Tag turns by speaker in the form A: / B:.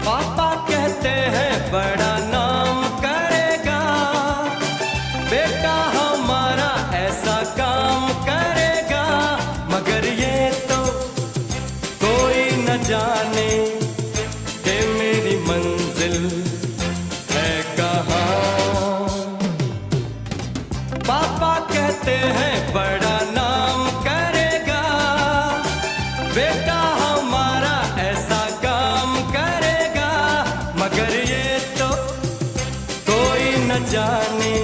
A: पापा कहते हैं बड़ा नाम करेगा, बेटा हमारा ऐसा काम करेगा, मगर ये तो कोई न जाने कि मेरी मंजिल है कहाँ। पापा कहते हैं बड़ा नाम करेगा, बेटा हमारा ऐसा काम करेगा, मगर ये तो कोई न जाने